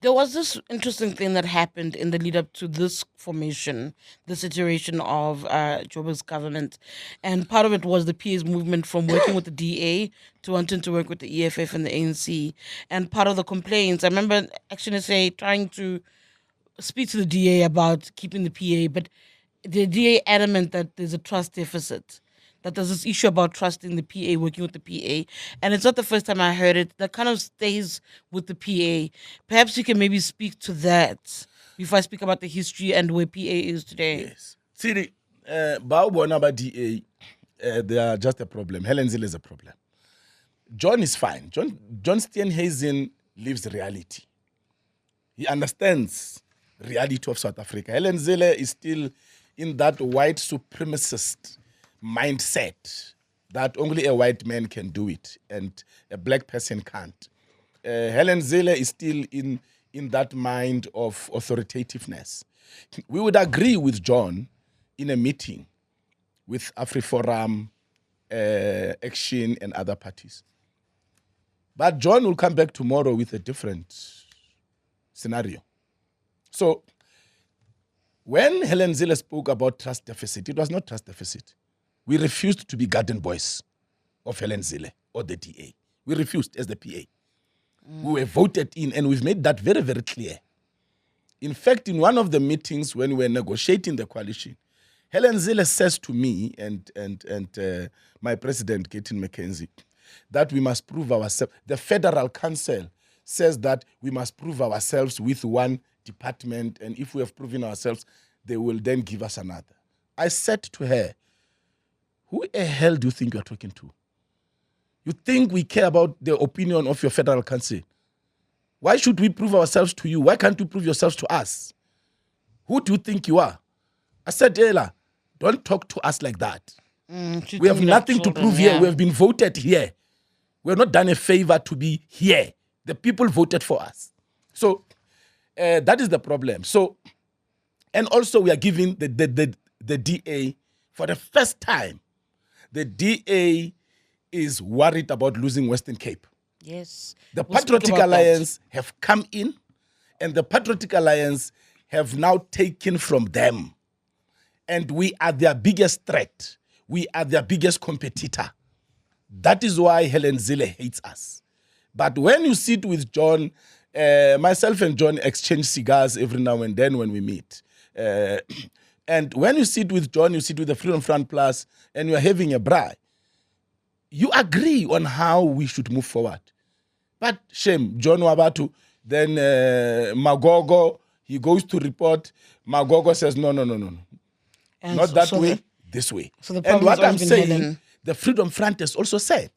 There was this interesting thing that happened in the lead up to this formation, this iteration of Joburg's government. And part of it was the PA's movement from working with the DA to wanting to work with the EFF and the ANC. And part of the complaints, I remember Action SA trying to speak to the DA about keeping the PA, but the DA adamant that there's a trust deficit, that there's this issue about trusting the PA, working with the PA. And it's not the first time I heard it. That kind of stays with the PA. Perhaps you can maybe speak to that before I speak about the history and where PA is today. Yes. Tshidi, Baubona ba DA, they are just a problem. Helen Zille is a problem. John is fine. John Steenhuisen lives reality. He understands reality of South Africa. Helen Zille is still in that white supremacist mindset that only a white man can do it and a black person can't. Helen Zille is still in that mind of authoritativeness. We would agree with John in a meeting with AfriForum, Action, and other parties. But John will come back tomorrow with a different scenario. So, when Helen Zille spoke about trust deficit, it was not trust deficit. We refused to be garden boys of Helen Zille or the DA. We refused as the PA. We were voted in, and we've made that very, very clear. In fact, in one of the meetings when we were negotiating the coalition, Helen Zille says to me and my president, Gaten McKenzie, that we must prove ourselves. The Federal Council says that we must prove ourselves with one department, and if we have proven ourselves, they will then give us another. I said to her, who the hell do you think you're talking to? You think we care about the opinion of your Federal Council? Why should we prove ourselves to you? Why can't you prove yourselves to us? Who do you think you are? I said, Ella, don't talk to us like that. We have nothing to prove here. We have been voted here. We have not done a favor to be here. The people voted for us. So that is the problem. So, and also we are giving the DA, for the first time, the DA is worried about losing Western Cape. Yes. The Patriotic Alliance have come in, and the Patriotic Alliance have now taken from them. And we are their biggest threat. We are their biggest competitor. That is why Helen Zille hates us. But when you sit with John, myself and John exchange cigars every now and then when we meet. And when you sit with John, you sit with the Freedom Front Plus, and you're having a braai. You agree on how we should move forward. But shame, John Wabatu, then Magogo, he goes to report. Magogo says, no. And not that way, this way. So the and what I'm been saying, Helen. the Freedom Front has also said